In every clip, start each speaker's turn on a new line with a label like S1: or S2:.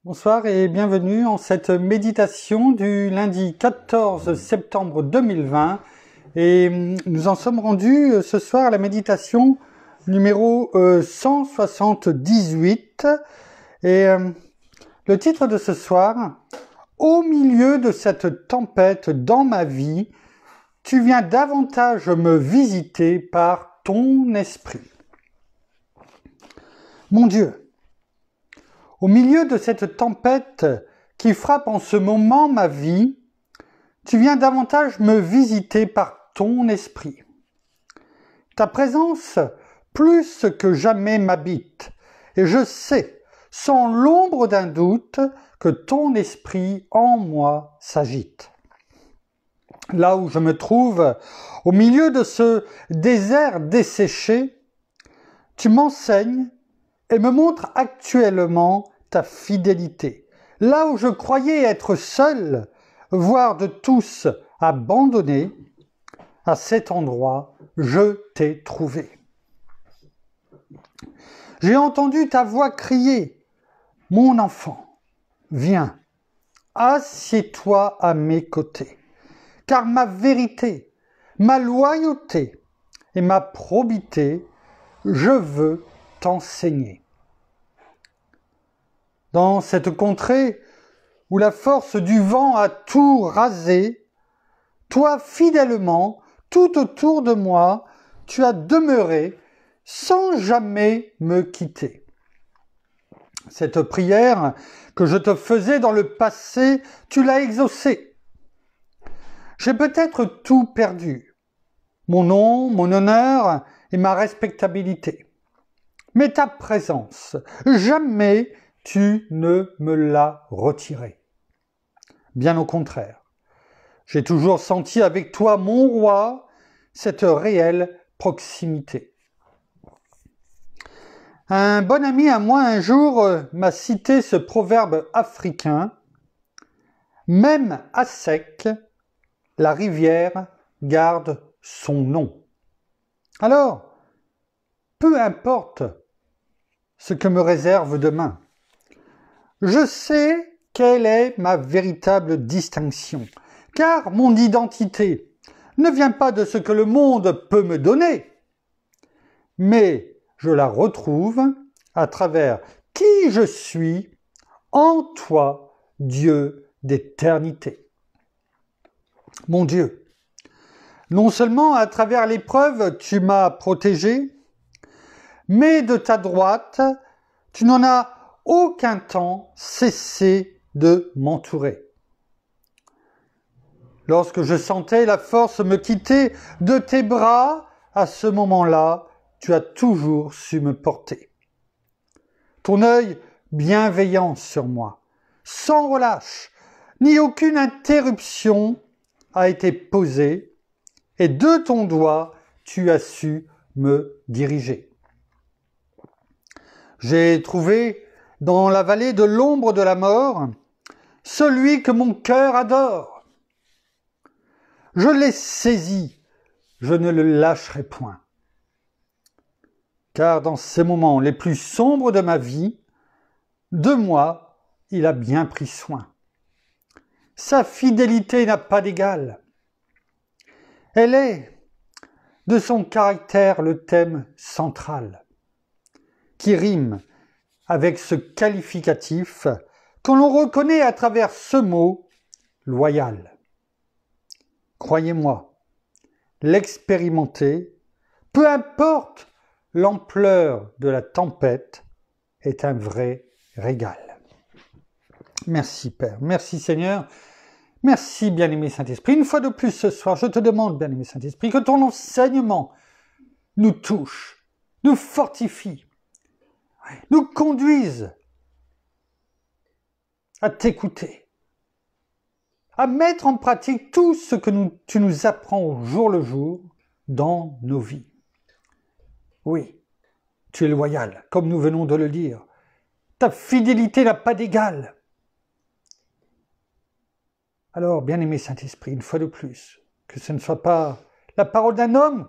S1: Bonsoir et bienvenue en cette méditation du lundi 14 septembre 2020 et nous en sommes rendus ce soir à la méditation numéro 178 et le titre de ce soir: Au milieu de cette tempête dans ma vie, tu viens davantage me visiter par ton esprit. Mon Dieu, au milieu de cette tempête qui frappe en ce moment ma vie, tu viens davantage me visiter par ton esprit. Ta présence plus que jamais m'habite, et je sais, sans l'ombre d'un doute, que ton esprit en moi s'agite. Là où je me trouve, au milieu de ce désert desséché, tu m'enseignes et me montres actuellement ta fidélité. Là où je croyais être seul, voire de tous abandonné, à cet endroit, je t'ai trouvé. J'ai entendu ta voix crier: « Mon enfant, viens, assieds-toi à mes côtés, car ma vérité, ma loyauté et ma probité, je veux t'enseigner. » Dans cette contrée où la force du vent a tout rasé, toi fidèlement, tout autour de moi, tu as demeuré sans jamais me quitter. Cette prière que je te faisais dans le passé, tu l'as exaucée. J'ai peut-être tout perdu, mon nom, mon honneur et ma respectabilité. Mais ta présence, jamais tu ne me l'as retirée. Bien au contraire, j'ai toujours senti avec toi, mon roi, cette réelle proximité. Un bon ami à moi un jour m'a cité ce proverbe africain: « Même à sec, la rivière garde son nom. » Alors, peu importe ce que me réserve demain, je sais quelle est ma véritable distinction, car mon identité ne vient pas de ce que le monde peut me donner, mais je la retrouve à travers qui je suis en toi, Dieu d'éternité. Mon Dieu, non seulement à travers l'épreuve tu m'as protégé, mais de ta droite, tu n'en as aucun temps cessé de m'entourer. Lorsque je sentais la force me quitter de tes bras, à ce moment-là, tu as toujours su me porter. Ton œil bienveillant sur moi, sans relâche, ni aucune interruption a été posée, et de ton doigt, tu as su me diriger. J'ai trouvé dans la vallée de l'ombre de la mort celui que mon cœur adore. Je l'ai saisi, je ne le lâcherai point. Car dans ces moments les plus sombres de ma vie, de moi, il a bien pris soin. Sa fidélité n'a pas d'égal. Elle est, de son caractère, le thème central, qui rime avec ce qualificatif que l'on reconnaît à travers ce mot « loyal ». Croyez-moi, l'expérimenter, peu importe l'ampleur de la tempête, est un vrai régal. Merci Père, merci Seigneur, merci bien-aimé Saint-Esprit. Une fois de plus ce soir, je te demande, bien-aimé Saint-Esprit, que ton enseignement nous touche, nous fortifie, nous conduise à t'écouter, à mettre en pratique tout ce que tu nous apprends au jour le jour dans nos vies. Oui, tu es loyal, comme nous venons de le dire. Ta fidélité n'a pas d'égal. Alors, bien-aimé Saint-Esprit, une fois de plus, que ce ne soit pas la parole d'un homme,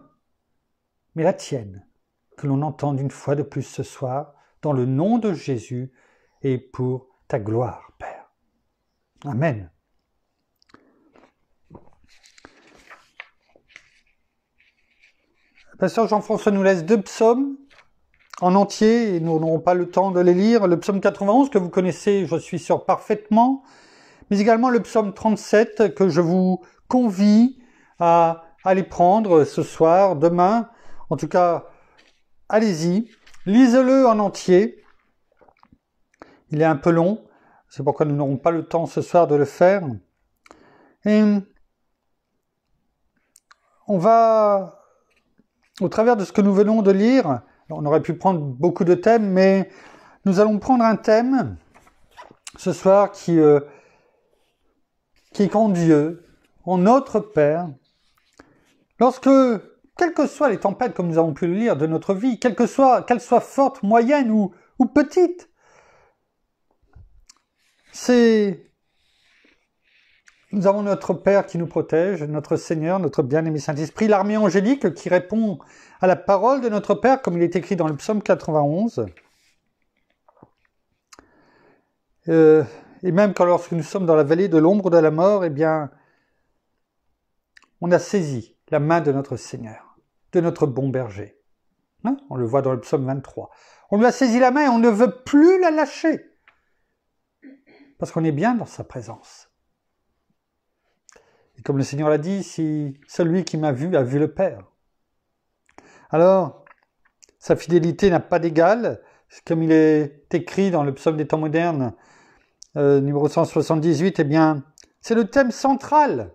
S1: mais la tienne, que l'on entende une fois de plus ce soir, dans le nom de Jésus et pour ta gloire, Père. Amen. Pasteur Jean-François nous laisse 2 psaumes en entier, et nous n'aurons pas le temps de les lire. Le psaume 91 que vous connaissez, je suis sûr, parfaitement, mais également le psaume 37 que je vous convie à aller prendre ce soir, demain. En tout cas, allez-y, lisez-le en entier. Il est un peu long, c'est pourquoi nous n'aurons pas le temps ce soir de le faire. Et on va, au travers de ce que nous venons de lire, on aurait pu prendre beaucoup de thèmes, mais nous allons prendre un thème ce soir qui est en Dieu, en notre Père. Lorsque, quelles que soient les tempêtes, comme nous avons pu le lire, de notre vie, qu'elles soient fortes, moyennes ou petites, nous avons notre Père qui nous protège, notre Seigneur, notre bien-aimé Saint-Esprit, l'armée angélique qui répond à la parole de notre Père, comme il est écrit dans le psaume 91. Et même lorsque nous sommes dans la vallée de l'ombre de la mort, eh bien, on a saisi la main de notre Seigneur, de notre bon berger. Hein? On le voit dans le psaume 23. On lui a saisi la main et on ne veut plus la lâcher. Parce qu'on est bien dans sa présence. Et comme le Seigneur l'a dit, si celui qui m'a vu a vu le Père. Alors, sa fidélité n'a pas d'égal, comme il est écrit dans le psaume des temps modernes, numéro 178, eh bien, c'est le thème central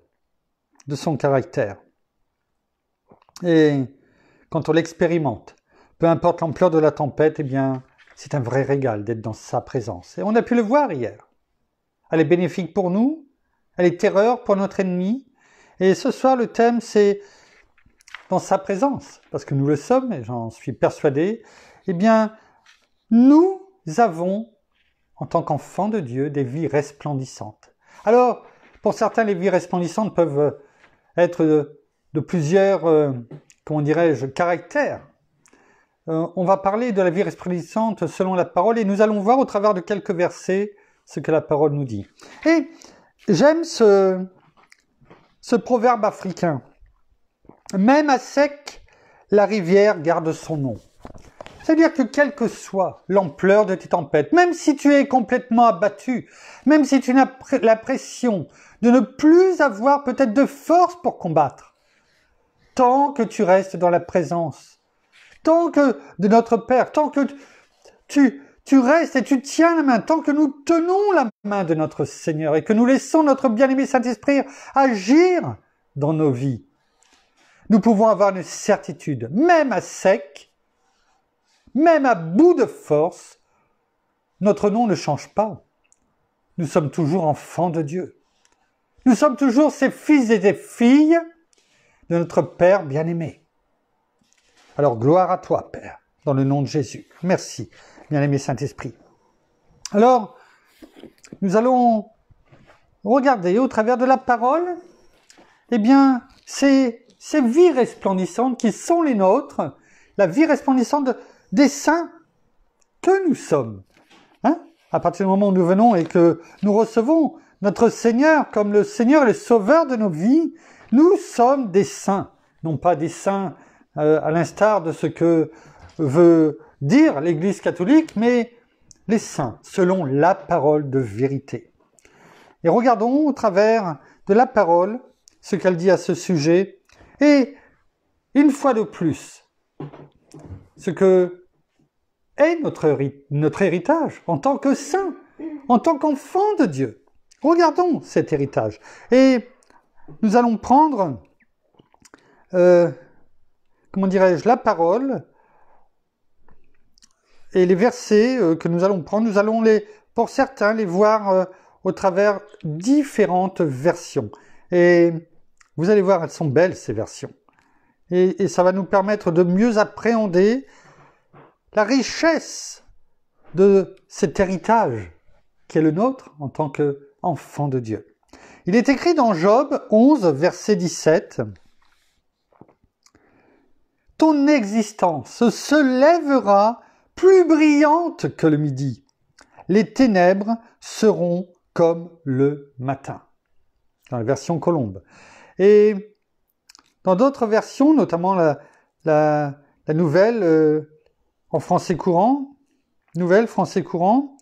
S1: de son caractère. Et quand on l'expérimente, peu importe l'ampleur de la tempête, eh bien, c'est un vrai régal d'être dans sa présence. Et on a pu le voir hier. Elle est bénéfique pour nous, elle est terreur pour notre ennemi. Et ce soir, le thème, c'est dans sa présence, parce que nous le sommes, et j'en suis persuadé, eh bien, nous avons, en tant qu'enfants de Dieu, des vies resplendissantes. Alors, pour certains, les vies resplendissantes peuvent être de plusieurs, comment dirais-je, caractères. On va parler de la vie resplendissante selon la parole, et nous allons voir au travers de quelques versets ce que la parole nous dit. Et j'aime ce proverbe africain. Même à sec, la rivière garde son nom. C'est-à-dire que quelle que soit l'ampleur de tes tempêtes, même si tu es complètement abattu, même si tu as l'impression de ne plus avoir peut-être de force pour combattre, tant que tu restes dans la présence, tant que de notre Père, tant que tu restes et tu tiens la main, tant que nous tenons la main de notre Seigneur et que nous laissons notre bien-aimé Saint-Esprit agir dans nos vies, nous pouvons avoir une certitude, même à sec, même à bout de force, notre nom ne change pas. Nous sommes toujours enfants de Dieu. Nous sommes toujours ses fils et ses filles de notre Père bien-aimé. Alors gloire à toi, Père, dans le nom de Jésus. Merci, bien-aimé Saint-Esprit. Alors, nous allons regarder au travers de la parole, eh bien, ces vies resplendissantes qui sont les nôtres, la vie resplendissante des saints que nous sommes. Hein? À partir du moment où nous venons et que nous recevons notre Seigneur comme le Seigneur et le Sauveur de nos vies, nous sommes des saints. Non pas des saints à l'instar de ce que veut dire l'Église catholique, mais les saints selon la parole de vérité. Et regardons au travers de la parole ce qu'elle dit à ce sujet. Et une fois de plus, ce que est notre héritage en tant que saints, en tant qu'enfants de Dieu. Regardons cet héritage. Et nous allons prendre, la parole et les versets que nous allons prendre. Nous allons pour certains, les voir au travers différentes versions. Et vous allez voir, elles sont belles, ces versions. Et ça va nous permettre de mieux appréhender la richesse de cet héritage qui est le nôtre en tant qu'enfant de Dieu. Il est écrit dans Job 11, verset 17, « Ton existence se lèvera plus brillante que le midi. les ténèbres seront comme le matin. Dans la version Colombe. Et dans d'autres versions, notamment la nouvelle en français courant, nouvelle français courant,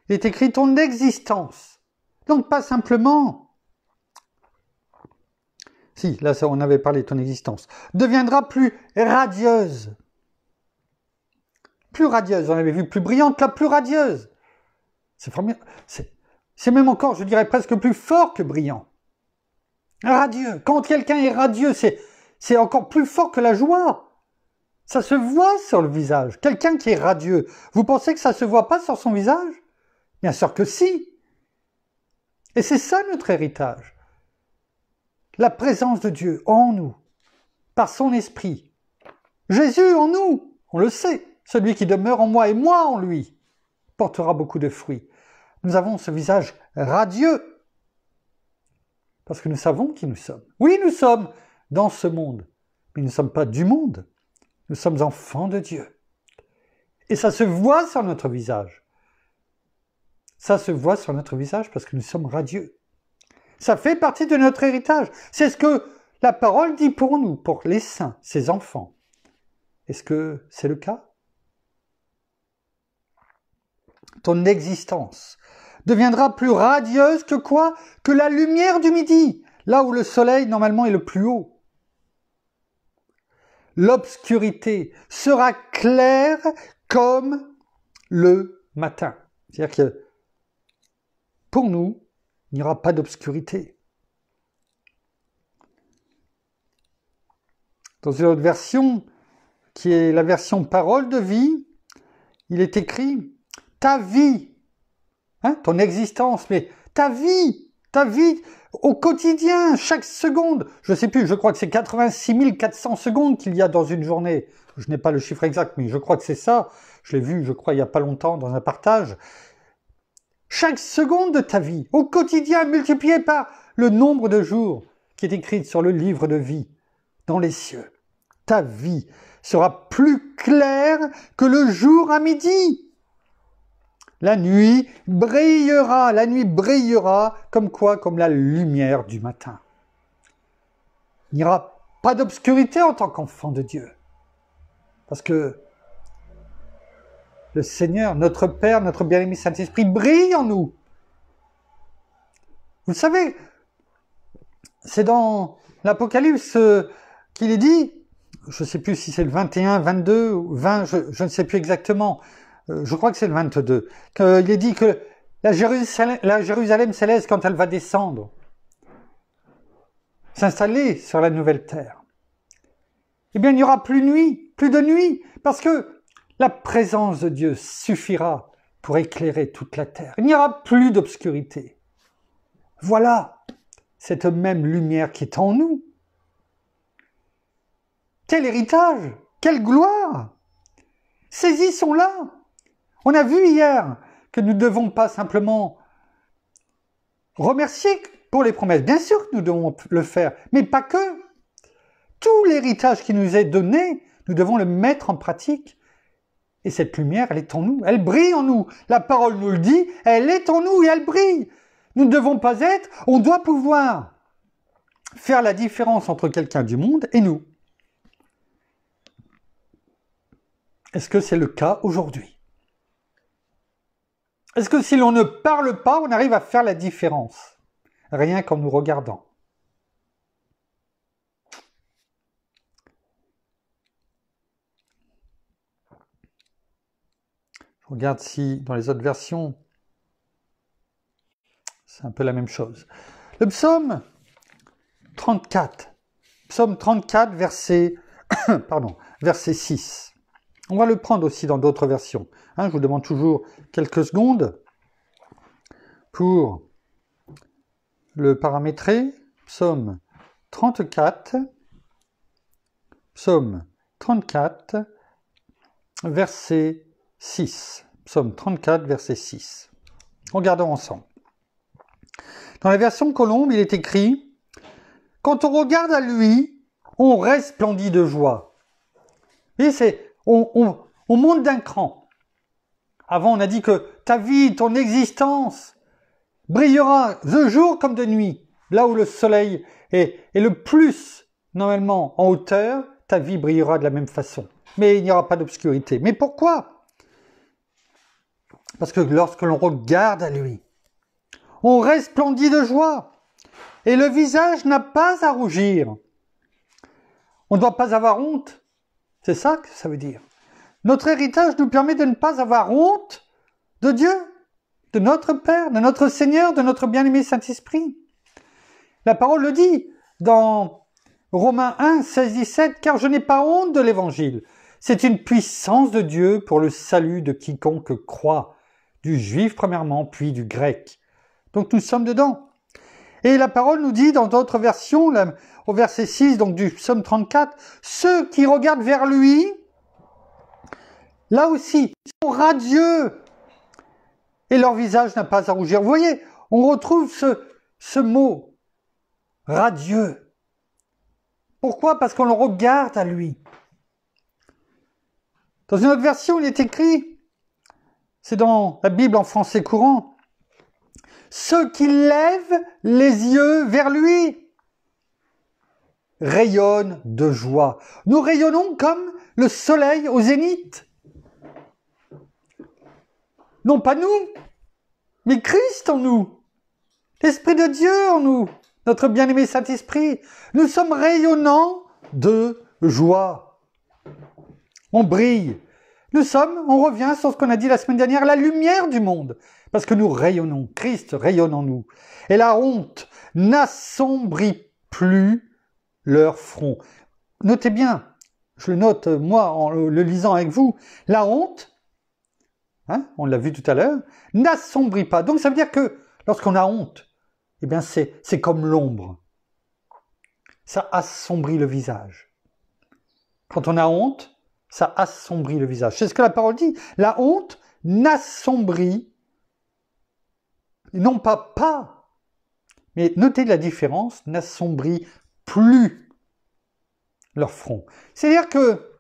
S1: il est écrit ton existence. Donc pas simplement, si, là on avait parlé de ton existence, deviendra plus radieuse. Plus radieuse, on avait vu plus brillante, là plus radieuse. C'est formidable. C'est même encore, je dirais presque plus fort que brillant. Radieux. Quand quelqu'un est radieux, c'est encore plus fort que la joie. Ça se voit sur le visage. Quelqu'un qui est radieux, vous pensez que ça se voit pas sur son visage? Bien sûr que si. Et c'est ça notre héritage. La présence de Dieu en nous, par son esprit. Jésus en nous, on le sait. Celui qui demeure en moi et moi en lui portera beaucoup de fruits. Nous avons ce visage radieux. Parce que nous savons qui nous sommes. Oui, nous sommes dans ce monde, mais nous ne sommes pas du monde. Nous sommes enfants de Dieu. Et ça se voit sur notre visage. Ça se voit sur notre visage parce que nous sommes radieux. Ça fait partie de notre héritage. C'est ce que la parole dit pour nous, pour les saints, ses enfants. Est-ce que c'est le cas? Ton existence deviendra plus radieuse que quoi? Que la lumière du midi, là où le soleil normalement est le plus haut. L'obscurité sera claire comme le matin. C'est-à-dire que pour nous, il n'y aura pas d'obscurité. Dans une autre version, qui est la version parole de vie, il est écrit « ta vie ». Ton existence, mais ta vie au quotidien, chaque seconde. Je ne sais plus, je crois que c'est 86 400 secondes qu'il y a dans une journée. Je n'ai pas le chiffre exact, mais je crois que c'est ça. Je l'ai vu, je crois, il n'y a pas longtemps dans un partage. Chaque seconde de ta vie, au quotidien, multiplié par le nombre de jours qui est écrit sur le livre de vie dans les cieux. Ta vie sera plus claire que le jour à midi. La nuit brillera comme quoi? Comme la lumière du matin. Il n'y aura pas d'obscurité en tant qu'enfant de Dieu. Parce que le Seigneur, notre Père, notre bien-aimé Saint-Esprit brille en nous. Vous savez, c'est dans l'Apocalypse qu'il est dit, je ne sais plus si c'est le 21, 22 ou 20, je ne sais plus exactement, je crois que c'est le 22, qu'il est dit que la Jérusalem céleste, quand elle va descendre, s'installer sur la nouvelle terre, eh bien il n'y aura plus de nuit, parce que la présence de Dieu suffira pour éclairer toute la terre. Il n'y aura plus d'obscurité. Voilà cette même lumière qui est en nous. Quel héritage! Quelle gloire! Saisissons-la! On a vu hier que nous ne devons pas simplement remercier pour les promesses. Bien sûr que nous devons le faire, mais pas que. Tout l'héritage qui nous est donné, nous devons le mettre en pratique. Et cette lumière, elle est en nous, elle brille en nous. La parole nous le dit, elle est en nous et elle brille. Nous ne devons pas être, on doit pouvoir faire la différence entre quelqu'un du monde et nous. Est-ce que c'est le cas aujourd'hui? Est-ce que si l'on ne parle pas, on arrive à faire la différence? Rien qu'en nous regardant. Je regarde si dans les autres versions, c'est un peu la même chose. Le psaume 34. Psaume 34, verset 6. On va le prendre aussi dans d'autres versions. Je vous demande toujours quelques secondes pour le paramétrer. Psaume 34, verset 6. Psaume 34, verset 6. Regardons ensemble. Dans la version Colombe, il est écrit « Quand on regarde à lui, on resplendit de joie. » Vous voyez, on monte d'un cran. Avant, on a dit que ta vie, ton existence brillera de jour comme de nuit. Là où le soleil est le plus, normalement, en hauteur, ta vie brillera de la même façon. Mais il n'y aura pas d'obscurité. Mais pourquoi? Parce que lorsque l'on regarde à lui, on resplendit de joie. Et le visage n'a pas à rougir. On ne doit pas avoir honte. C'est ça que ça veut dire. Notre héritage nous permet de ne pas avoir honte de Dieu, de notre Père, de notre Seigneur, de notre bien-aimé Saint-Esprit. La parole le dit dans Romains 1, 16, 17, « Car je n'ai pas honte de l'Évangile. C'est une puissance de Dieu pour le salut de quiconque croit, du juif premièrement, puis du grec. » Donc nous sommes dedans. Et la parole nous dit dans d'autres versions, là, au verset 6 donc du psaume 34, « Ceux qui regardent vers lui, là aussi, sont radieux, et leur visage n'a pas à rougir. » Vous voyez, on retrouve ce mot, radieux. Pourquoi? Parce qu'on le regarde à lui. Dans une autre version, il est écrit, c'est dans la Bible en français courant, « Ceux qui lèvent les yeux vers lui rayonnent de joie. » Nous rayonnons comme le soleil au zénith. Non pas nous, mais Christ en nous. L'Esprit de Dieu en nous. Notre bien-aimé Saint-Esprit. Nous sommes rayonnants de joie. On brille. Nous sommes, on revient sur ce qu'on a dit la semaine dernière, la lumière du monde. Parce que nous rayonnons. Christ rayonne en nous. Et la honte n'assombrit plus leur front. Notez bien, je le note moi en le lisant avec vous, la honte, on l'a vu tout à l'heure, n'assombrit pas. Donc ça veut dire que lorsqu'on a honte, eh bien c'est comme l'ombre. Ça assombrit le visage. Quand on a honte, ça assombrit le visage. C'est ce que la parole dit. La honte n'assombrit, non pas, mais notez la différence, n'assombrit plus leur front. C'est-à-dire que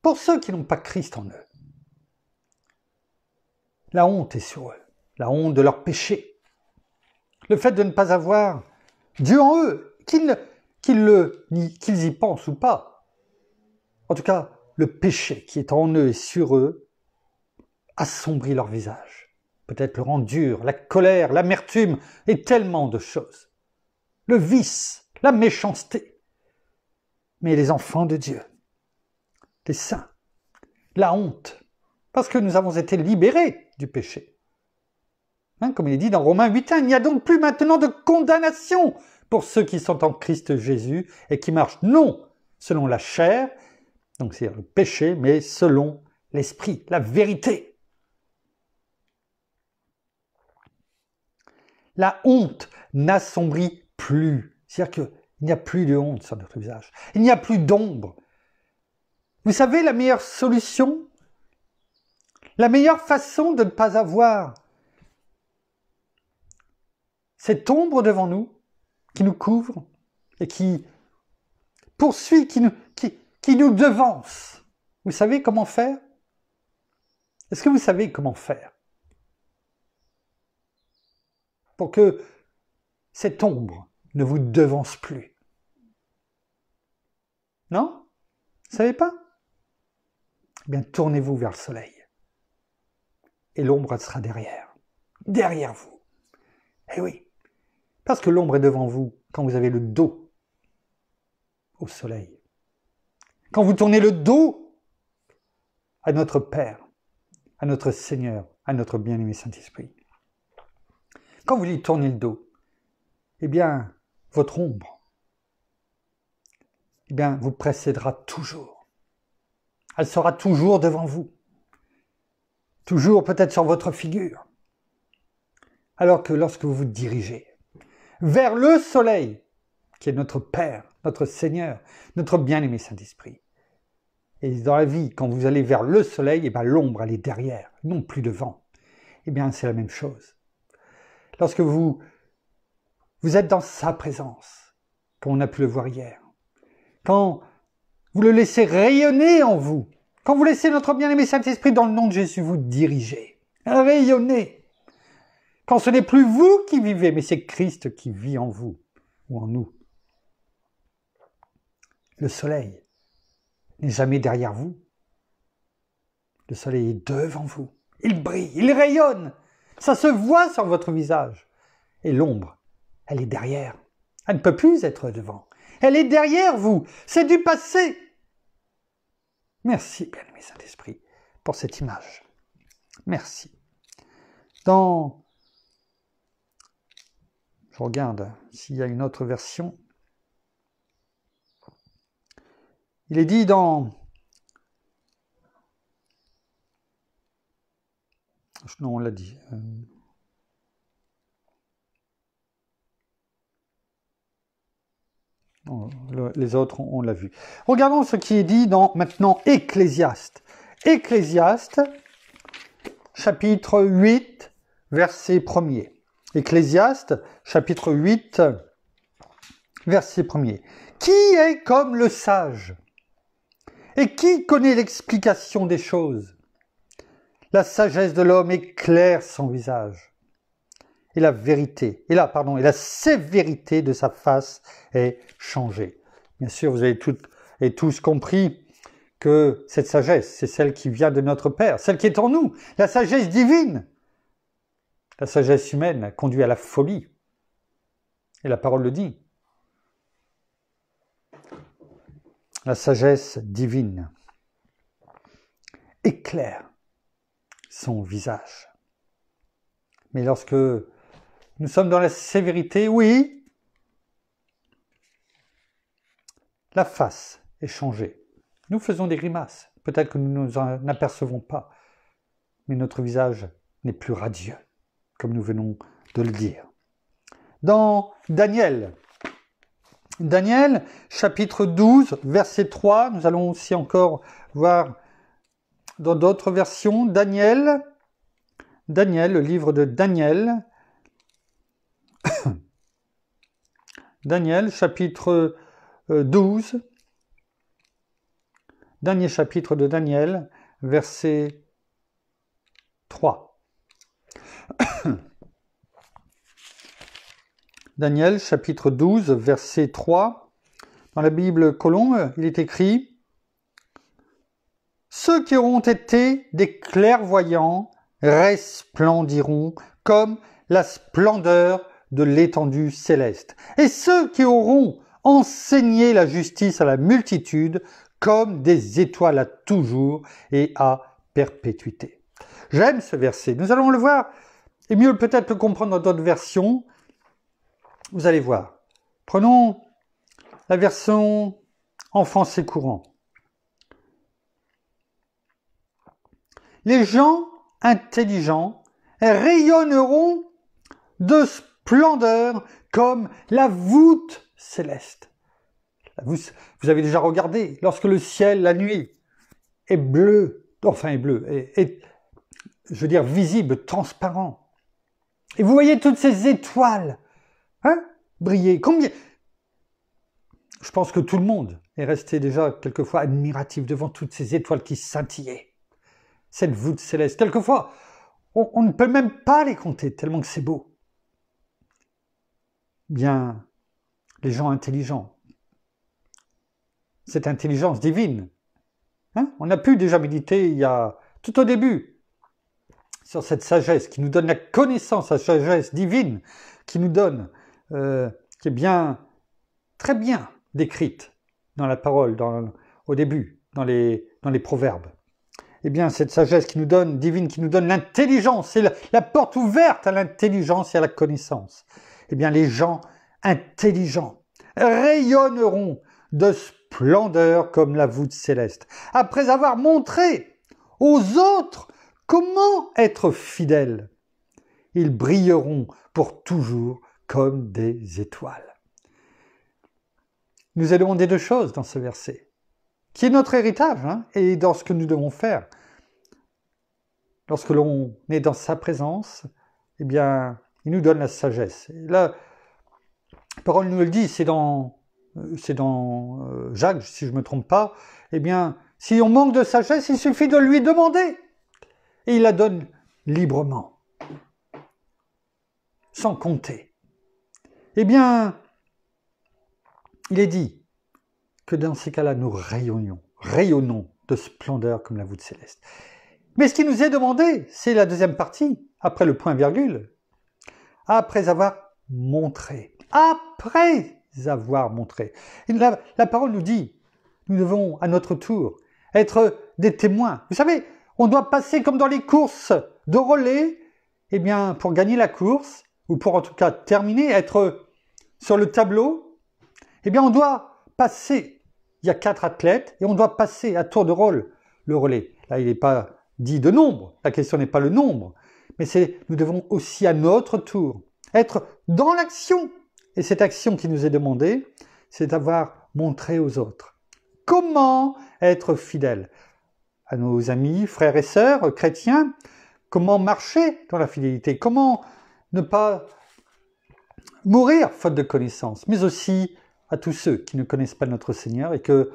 S1: pour ceux qui n'ont pas Christ en eux, la honte est sur eux, la honte de leur péché. Le fait de ne pas avoir Dieu en eux, qu'ils y pensent ou pas. En tout cas, le péché qui est en eux et sur eux assombrit leur visage. Peut-être le rend dur, la colère, l'amertume et tellement de choses. Le vice, la méchanceté. Mais les enfants de Dieu, les saints, la honte, parce que nous avons été libérés du péché. Comme il est dit dans Romains 8.1, il n'y a donc plus maintenant de condamnation pour ceux qui sont en Christ Jésus et qui marchent non selon la chair, donc c'est le péché, mais selon l'esprit, la vérité. La honte n'assombrit plus. C'est-à-dire qu'il n'y a plus de honte sur notre visage. Il n'y a plus d'ombre. Vous savez, la meilleure solution, la meilleure façon de ne pas avoir cette ombre devant nous, qui nous couvre et qui poursuit, qui nous devance. Vous savez comment faire? Est-ce que vous savez comment faire pour que cette ombre ne vous devance plus? Non? Vous ne savez pas? Eh bien, tournez-vous vers le soleil. Et l'ombre sera derrière. Derrière vous. Eh oui. Parce que l'ombre est devant vous quand vous avez le dos au soleil. Quand vous tournez le dos à notre Père, à notre Seigneur, à notre bien-aimé Saint-Esprit. Quand vous lui tournez le dos, eh bien, votre ombre, eh bien, vous précédera toujours. Elle sera toujours devant vous. Toujours peut-être sur votre figure. Alors que lorsque vous vous dirigez vers le soleil, qui est notre Père, notre Seigneur, notre bien-aimé Saint-Esprit. Et dans la vie, quand vous allez vers le soleil, eh bien, l'ombre, elle est derrière, non plus devant. Eh bien, c'est la même chose. Lorsque vous êtes dans sa présence, comme on a pu le voir hier, quand Vous le laissez rayonner en vous. Quand vous laissez notre bien-aimé Saint-Esprit dans le nom de Jésus vous diriger, rayonner. Quand ce n'est plus vous qui vivez, mais c'est Christ qui vit en vous ou en nous. Le soleil n'est jamais derrière vous. Le soleil est devant vous. Il brille, il rayonne. Ça se voit sur votre visage. Et l'ombre, elle est derrière. Elle ne peut plus être devant. Elle est derrière vous. C'est du passé. Merci, bien-aimé Saint-Esprit, pour cette image. Merci. Je regarde s'il y a une autre version. Il est dit dans... Non, on l'a dit. Les autres, on l'a vu. Regardons ce qui est dit dans, maintenant, Ecclésiaste. Ecclésiaste, chapitre 8, verset 1er. Ecclésiaste, chapitre 8, verset 1er. Qui est comme le sage? Et qui connaît l'explication des choses? La sagesse de l'homme éclaire son visage. Et la sévérité de sa face est changée. Bien sûr, vous avez toutes et tous compris que cette sagesse, c'est celle qui vient de notre Père, celle qui est en nous, la sagesse divine. La sagesse humaine conduit à la folie. Et la parole le dit. La sagesse divine éclaire son visage. Mais lorsque nous sommes dans la sévérité, oui, la face est changée. Nous faisons des grimaces. Peut-être que nous ne nous en apercevons pas. Mais notre visage n'est plus radieux, comme nous venons de le dire. Dans Daniel, chapitre 12, verset 3, nous allons aussi encore voir dans d'autres versions, Daniel, le livre de Daniel, Daniel, chapitre 12, dernier chapitre de Daniel, verset 3. Daniel, chapitre 12, verset 3. Dans la Bible Colombe, il est écrit « Ceux qui auront été des clairvoyants resplendiront comme la splendeur de l'étendue céleste. Et ceux qui auront enseigné la justice à la multitude comme des étoiles à toujours et à perpétuité. » J'aime ce verset. Nous allons le voir et mieux peut-être le comprendre dans d'autres versions. Vous allez voir. Prenons la version en français courant. Les gens intelligents rayonneront de splendeur comme la voûte céleste. Vous avez déjà regardé, lorsque le ciel, la nuit, est bleu, je veux dire visible, transparent. Et vous voyez toutes ces étoiles, briller. Combien? Je pense que tout le monde est resté déjà quelquefois admiratif devant toutes ces étoiles qui scintillaient. Cette voûte céleste. Quelquefois, on ne peut même pas les compter tellement que c'est beau. Bien, les gens intelligents, cette intelligence divine, on a pu déjà méditer tout au début sur cette sagesse qui nous donne la connaissance, la sagesse divine qui nous donne, qui est bien, très bien décrite dans la parole, au début, dans les proverbes. Eh bien, cette sagesse qui nous donne, divine, qui nous donne l'intelligence, c'est la porte ouverte à l'intelligence et à la connaissance. Eh bien, les gens intelligents rayonneront de splendeur comme la voûte céleste, après avoir montré aux autres comment être fidèles. Ils brilleront pour toujours comme des étoiles. Nous allons des deux choses dans ce verset, qui est notre héritage, et dans ce que nous devons faire. Lorsque l'on est dans sa présence, eh bien, il nous donne la sagesse. Et là, la parole nous le dit, c'est dans c'est dans Jacques, si je ne me trompe pas, eh bien, si on manque de sagesse, il suffit de lui demander. Et il la donne librement, sans compter. Eh bien, il est dit que dans ces cas-là, nous rayonnons de splendeur comme la voûte céleste. Mais ce qui nous est demandé, c'est la deuxième partie, après le point-virgule, après avoir montré. Et la parole nous dit, nous devons à notre tour être des témoins. Vous savez, on doit passer comme dans les courses de relais, eh bien, pour gagner la course, ou pour en tout cas terminer, être sur le tableau, eh bien, on doit passer. Il y a 4 athlètes et on doit passer à tour de rôle le relais. Là, il n'est pas dit de nombre, la question n'est pas le nombre, mais nous devons aussi à notre tour être dans l'action. Et cette action qui nous est demandée, c'est d'avoir montré aux autres comment être fidèle à nos amis, frères et sœurs chrétiens, comment marcher dans la fidélité, comment ne pas mourir faute de connaissance, mais aussi à tous ceux qui ne connaissent pas notre Seigneur et que,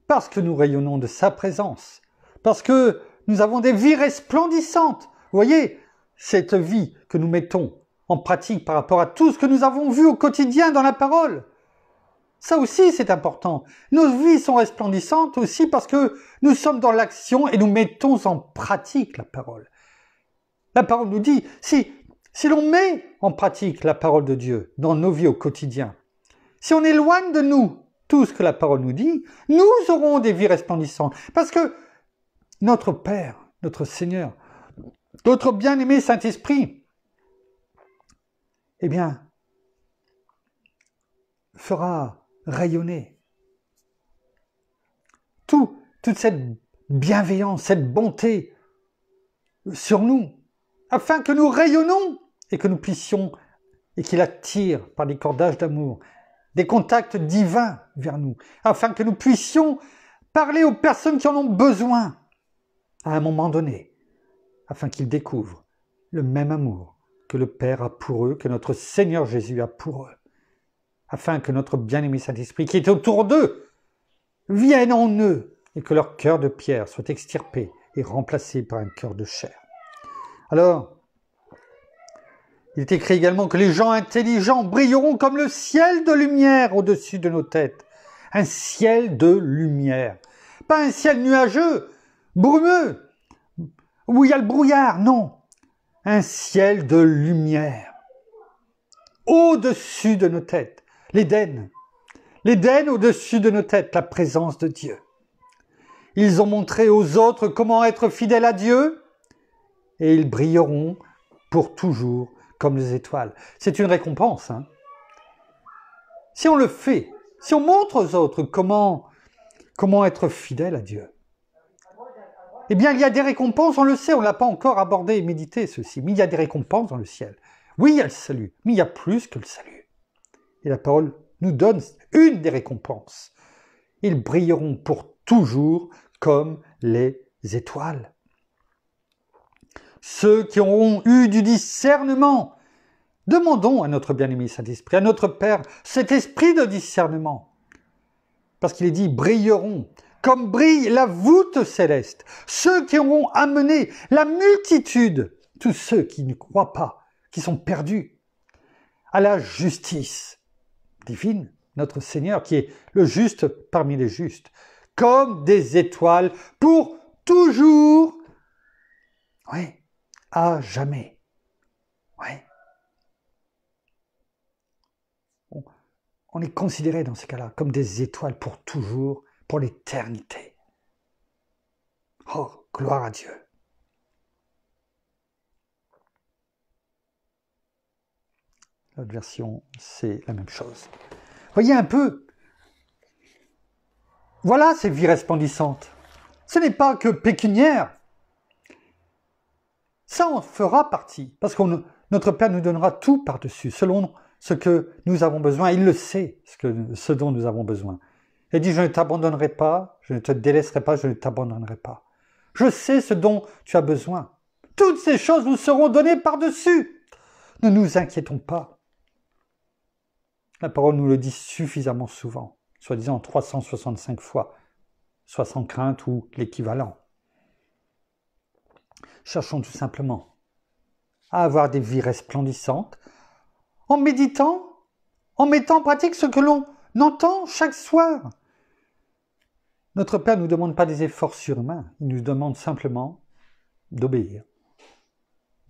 S1: parce que nous rayonnons de sa présence, parce que nous avons des vies resplendissantes, vous voyez, cette vie que nous mettons en pratique par rapport à tout ce que nous avons vu au quotidien dans la parole. Ça aussi, c'est important. Nos vies sont resplendissantes aussi parce que nous sommes dans l'action et nous mettons en pratique la parole. La parole nous dit, si l'on met en pratique la parole de Dieu dans nos vies au quotidien, si on éloigne de nous tout ce que la parole nous dit, nous aurons des vies resplendissantes. Parce que notre Père, notre Seigneur, notre bien-aimé Saint-Esprit, eh bien, fera rayonner toute cette bienveillance, cette bonté sur nous, afin que nous rayonnons et que nous puissions, et qu'il attire par des cordages d'amour, des contacts divins vers nous, afin que nous puissions parler aux personnes qui en ont besoin à un moment donné, afin qu'ils découvrent le même amour que le Père a pour eux, que notre Seigneur Jésus a pour eux, afin que notre bien-aimé Saint-Esprit qui est autour d'eux vienne en eux et que leur cœur de pierre soit extirpé et remplacé par un cœur de chair. Alors, il est écrit également que les gens intelligents brilleront comme le ciel de lumière au-dessus de nos têtes. Un ciel de lumière. Pas un ciel nuageux, brumeux, où il y a le brouillard, non. Un ciel de lumière. Au-dessus de nos têtes. L'Éden. L'Éden au-dessus de nos têtes, la présence de Dieu. Ils ont montré aux autres comment être fidèles à Dieu et ils brilleront pour toujours comme les étoiles. C'est une récompense. Hein. Si on le fait, si on montre aux autres comment être fidèle à Dieu, eh bien il y a des récompenses, on le sait, on ne l'a pas encore abordé et médité ceci, mais il y a des récompenses dans le ciel. Oui, il y a le salut, mais il y a plus que le salut. Et la parole nous donne une des récompenses. Ils brilleront pour toujours comme les étoiles. Ceux qui auront eu du discernement, demandons à notre bien-aimé Saint-Esprit, à notre Père, cet esprit de discernement. Parce qu'il est dit, brilleront comme brille la voûte céleste. Ceux qui auront amené la multitude, tous ceux qui ne croient pas, qui sont perdus, à la justice divine, notre Seigneur qui est le juste parmi les justes, comme des étoiles pour toujours, oui, à jamais, oui. On est considéré dans ces cas-là comme des étoiles pour toujours, pour l'éternité. Oh, gloire à Dieu. L'autre version, c'est la même chose. Voyez un peu. Voilà ces vies resplendissantes. Ce n'est pas que pécuniaire. Ça en fera partie, parce que notre Père nous donnera tout par-dessus, selon ce que nous avons besoin. Il le sait, ce dont nous avons besoin. Il dit, je ne t'abandonnerai pas, je ne te délaisserai pas, je ne t'abandonnerai pas. Je sais ce dont tu as besoin. Toutes ces choses nous seront données par-dessus. Ne nous inquiétons pas. La parole nous le dit suffisamment souvent. soi-disant 365 fois, soit sans crainte ou l'équivalent. Cherchons tout simplement à avoir des vies resplendissantes en méditant, en mettant en pratique ce que l'on entend chaque soir. Notre Père ne nous demande pas des efforts surhumains, il nous demande simplement d'obéir.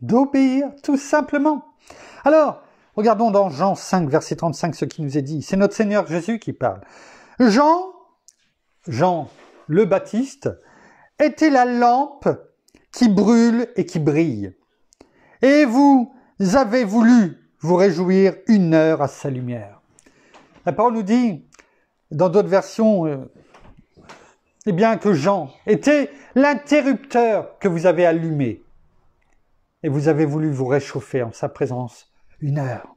S1: D'obéir, tout simplement. Alors, regardons dans Jean 5, verset 35, ce qui nous est dit. C'est notre Seigneur Jésus qui parle. Jean le Baptiste, était la lampe qui brûle et qui brille. Et vous avez voulu vous réjouir 1 heure à sa lumière. La parole nous dit, dans d'autres versions, eh bien que Jean était l'interrupteur que vous avez allumé. Et vous avez voulu vous réchauffer en sa présence 1 heure.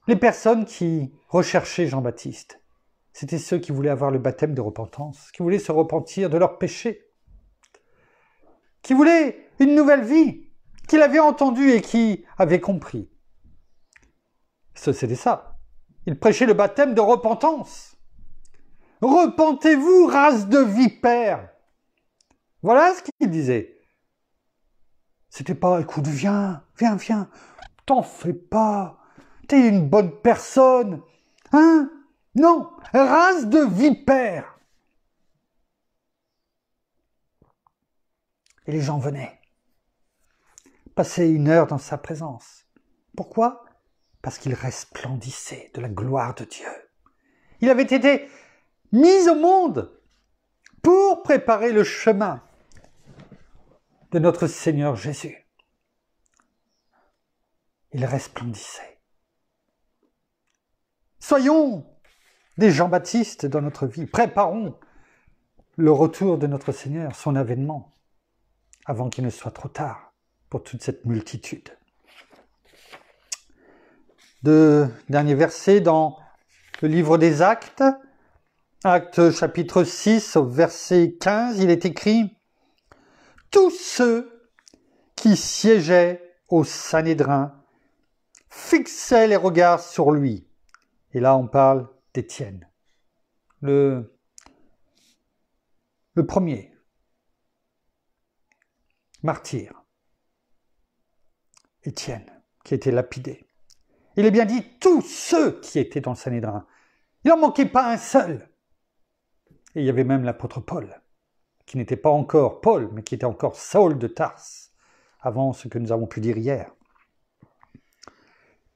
S1: Les personnes qui recherchaient Jean-Baptiste, c'était ceux qui voulaient avoir le baptême de repentance, qui voulaient se repentir de leurs péchés, qui voulaient une nouvelle vie, qui l'avaient entendu et qui avaient compris. C'était ça. Il prêchait le baptême de repentance. Repentez-vous, race de vipères. Voilà ce qu'il disait. C'était pas, écoute, viens, t'en fais pas, t'es une bonne personne, hein? Non, race de vipères. Et les gens venaient, passer 1 heure dans sa présence. Pourquoi? Parce qu'il resplendissait de la gloire de Dieu. Il avait été mis au monde pour préparer le chemin de notre Seigneur Jésus. Il resplendissait. Soyons des Jean-Baptiste dans notre vie. Préparons le retour de notre Seigneur, son avènement, avant qu'il ne soit trop tard pour toute cette multitude. Dernier verset dans le livre des Actes, Actes chapitre 6, au verset 15, il est écrit « Tous ceux qui siégeaient au Sanhédrin fixaient les regards sur lui. » Et là, on parle d'Étienne, le premier martyr, Étienne, qui a été lapidé. Il est bien dit tous ceux qui étaient dans le Sanhédrin. Il n'en manquait pas un seul. Et il y avait même l'apôtre Paul, qui n'était pas encore Paul, mais qui était encore Saul de Tarse, avant ce que nous avons pu dire hier.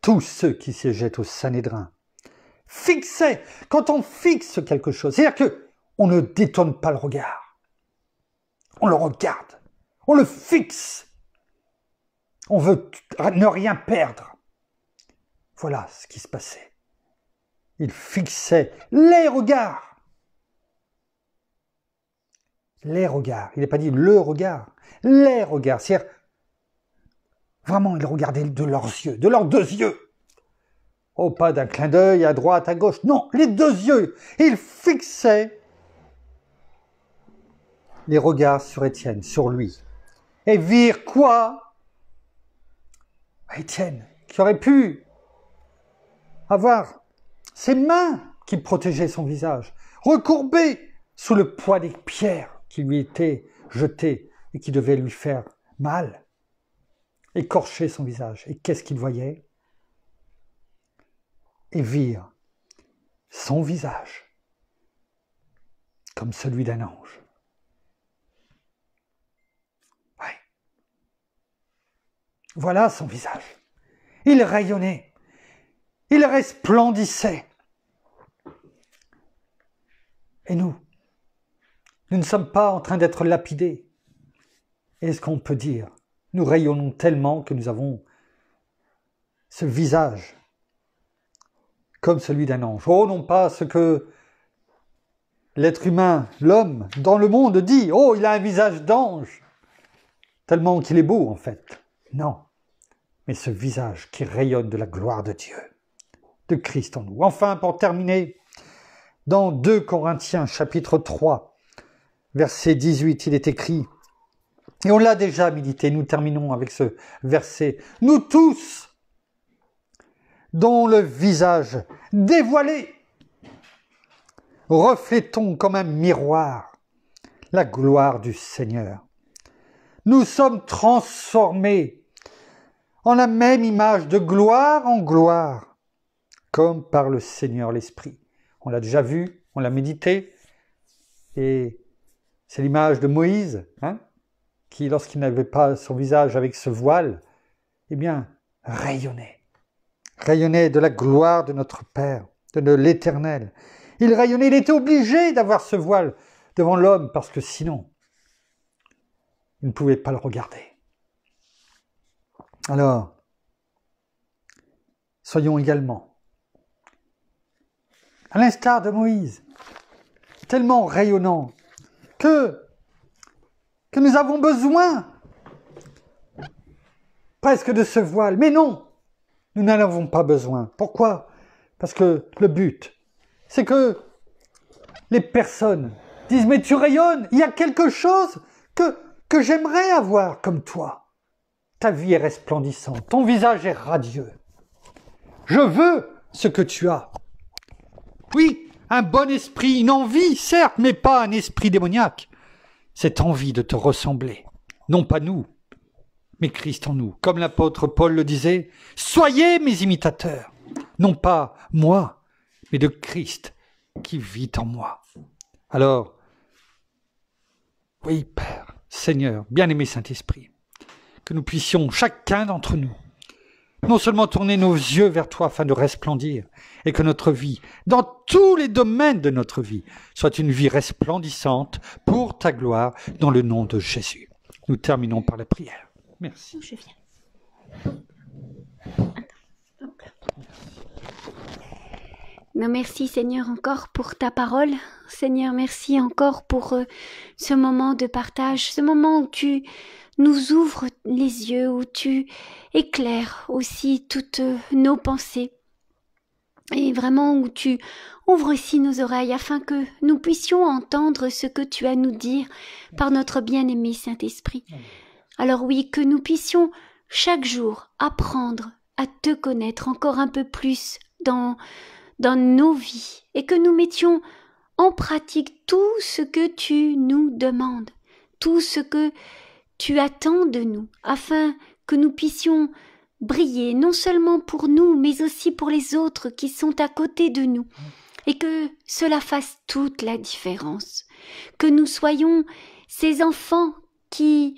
S1: Tous ceux qui siégeaient au Sanhédrin fixaient, quand on fixe quelque chose, c'est-à-dire qu'on ne détourne pas le regard, on le regarde, on le fixe, on veut ne rien perdre. Voilà ce qui se passait. Il fixait les regards. Les regards. Il n'est pas dit le regard. Les regards. C'est-à-dire, vraiment, il regardait de leurs yeux, de leurs 2 yeux. Oh, pas d'un clin d'œil à droite, à gauche. Non, les 2 yeux. Il fixait les regards sur Étienne, sur lui. Et virent quoi? Étienne, qui aurait pu avoir ses mains qui protégeaient son visage, recourbées sous le poids des pierres qui lui étaient jetées et qui devaient lui faire mal, écorcher son visage. Et qu'est-ce qu'il voyait? Et virent son visage comme celui d'un ange. Ouais. Voilà son visage. Il rayonnait. Il resplendissait. Et nous ne sommes pas en train d'être lapidés. Est-ce qu'on peut dire? Nous rayonnons tellement que nous avons ce visage comme celui d'un ange. Oh, non pas ce que l'être humain, l'homme, dans le monde dit. Oh, il a un visage d'ange. Tellement qu'il est beau, en fait. Non. Mais ce visage qui rayonne de la gloire de Dieu, de Christ en nous. Enfin, pour terminer, dans 2 Corinthiens, chapitre 3, verset 18, il est écrit, et on l'a déjà médité, nous terminons avec ce verset, « Nous tous, dont le visage dévoilé reflétons comme un miroir la gloire du Seigneur. Nous sommes transformés en la même image de gloire en gloire, comme par le Seigneur l'Esprit. On l'a déjà vu, on l'a médité, et c'est l'image de Moïse, qui, lorsqu'il n'avait pas son visage avec ce voile, eh bien, rayonnait de la gloire de notre Père, de l'Éternel. Il rayonnait, il était obligé d'avoir ce voile devant l'homme, parce que sinon, il ne pouvait pas le regarder. Alors, soyons également, à l'instar de Moïse, tellement rayonnants que nous avons besoin presque de ce voile. Mais non, nous n'en avons pas besoin. Pourquoi? Parce que le but, c'est que les personnes disent « Mais tu rayonnes, il y a quelque chose que j'aimerais avoir comme toi. Ta vie est resplendissante, ton visage est radieux. Je veux ce que tu as. » Oui, un bon esprit, une envie, certes, mais pas un esprit démoniaque. Cette envie de te ressembler, non pas nous, mais Christ en nous. Comme l'apôtre Paul le disait, « Soyez mes imitateurs, non pas moi, mais de Christ qui vit en moi. » Alors, oui, Père, Seigneur, bien-aimé Saint-Esprit, que nous puissions, chacun d'entre nous, non seulement tourner nos yeux vers toi afin de resplendir, et que notre vie, dans tous les domaines de notre vie, soit une vie resplendissante pour ta gloire, dans le nom de Jésus. Nous terminons par la prière. Merci.
S2: Je viens. Non, merci Seigneur encore pour ta parole. Seigneur, merci encore pour ce moment de partage, ce moment où tu nous ouvres les yeux, où tu éclaires aussi toutes nos pensées. Et vraiment où tu ouvres aussi nos oreilles afin que nous puissions entendre ce que tu as à nous dire par notre bien-aimé Saint-Esprit. Alors oui, que nous puissions chaque jour apprendre à te connaître encore un peu plus dans nos vies et que nous mettions en pratique tout ce que tu nous demandes, tout ce que tu attends de nous, afin que nous puissions briller non seulement pour nous, mais aussi pour les autres qui sont à côté de nous, et que cela fasse toute la différence, que nous soyons ces enfants qui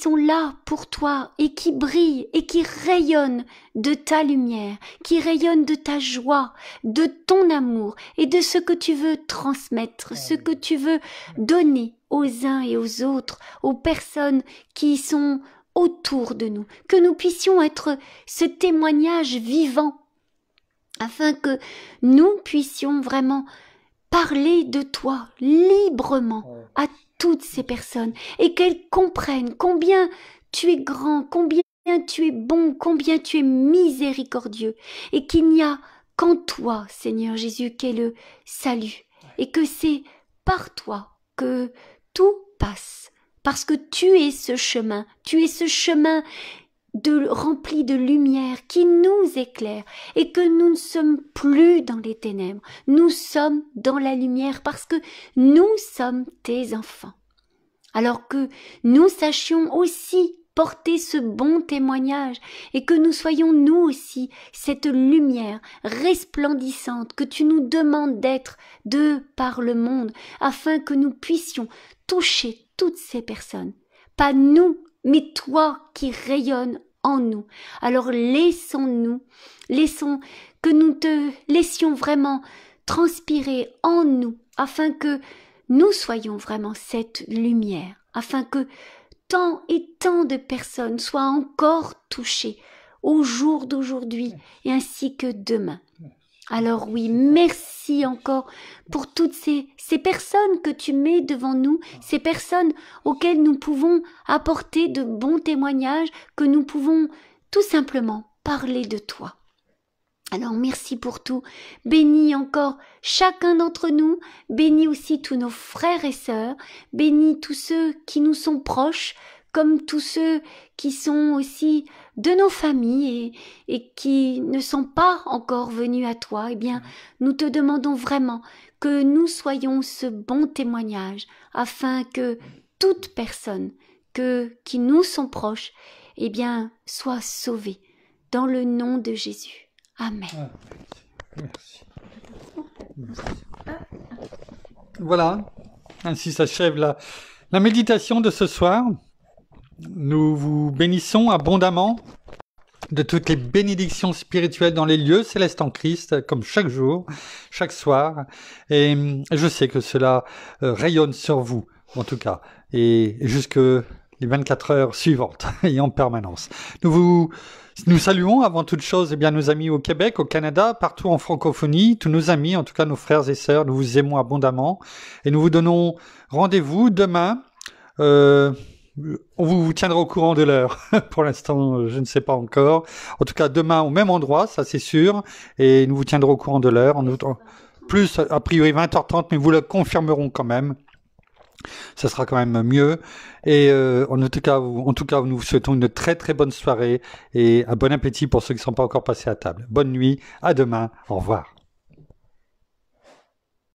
S2: sont là pour toi et qui brillent et qui rayonnent de ta lumière, qui rayonnent de ta joie, de ton amour et de ce que tu veux transmettre, ce que tu veux donner aux uns et aux autres, aux personnes qui sont autour de nous, que nous puissions être ce témoignage vivant, afin que nous puissions vraiment parler de toi librement à toutes ces personnes et qu'elles comprennent combien tu es grand, combien tu es bon, combien tu es miséricordieux et qu'il n'y a qu'en toi, Seigneur Jésus, qu'est le salut et que c'est par toi que tout passe parce que tu es ce chemin rempli de lumière qui nous éclaire et que nous ne sommes plus dans les ténèbres, nous sommes dans la lumière parce que nous sommes tes enfants. Alors que nous sachions aussi porter ce bon témoignage et que nous soyons nous aussi cette lumière resplendissante que tu nous demandes d'être de par le monde afin que nous puissions toucher toutes ces personnes. Pas nous, mais toi qui rayonnes en nous. Alors laissons que nous te laissions vraiment transpirer en nous, afin que nous soyons vraiment cette lumière, afin que tant et tant de personnes soient encore touchées au jour d'aujourd'hui et ainsi que demain. Alors oui, merci encore pour toutes ces personnes que tu mets devant nous, ces personnes auxquelles nous pouvons apporter de bons témoignages, que nous pouvons tout simplement parler de toi. Alors merci pour tout, bénis encore chacun d'entre nous, bénis aussi tous nos frères et sœurs, bénis tous ceux qui nous sont proches, comme tous ceux qui sont aussi de nos familles et qui ne sont pas encore venus à toi, eh bien, nous te demandons vraiment que nous soyons ce bon témoignage, afin que toute personne qui nous sont proches, eh bien, soit sauvée, dans le nom de Jésus. Amen.
S1: Merci. Voilà, ainsi s'achève la méditation de ce soir. Nous vous bénissons abondamment de toutes les bénédictions spirituelles dans les lieux célestes en Christ, comme chaque jour, chaque soir. Et je sais que cela rayonne sur vous, en tout cas, et jusque les 24 heures suivantes, et en permanence. Nous saluons avant toute chose nos amis au Québec, au Canada, partout en francophonie, tous nos amis, en tout cas nos frères et sœurs, nous vous aimons abondamment, et nous vous donnons rendez-vous demain. On vous tiendra au courant de l'heure. Pour l'instant, je ne sais pas encore. En tout cas, demain au même endroit, ça c'est sûr, et nous vous tiendrons au courant de l'heure. Plus, a priori 20h30, mais vous le confirmerons quand même. Ça sera quand même mieux. Et en tout cas, nous vous souhaitons une très très bonne soirée et un bon appétit pour ceux qui ne sont pas encore passés à table. Bonne nuit, à demain, au revoir.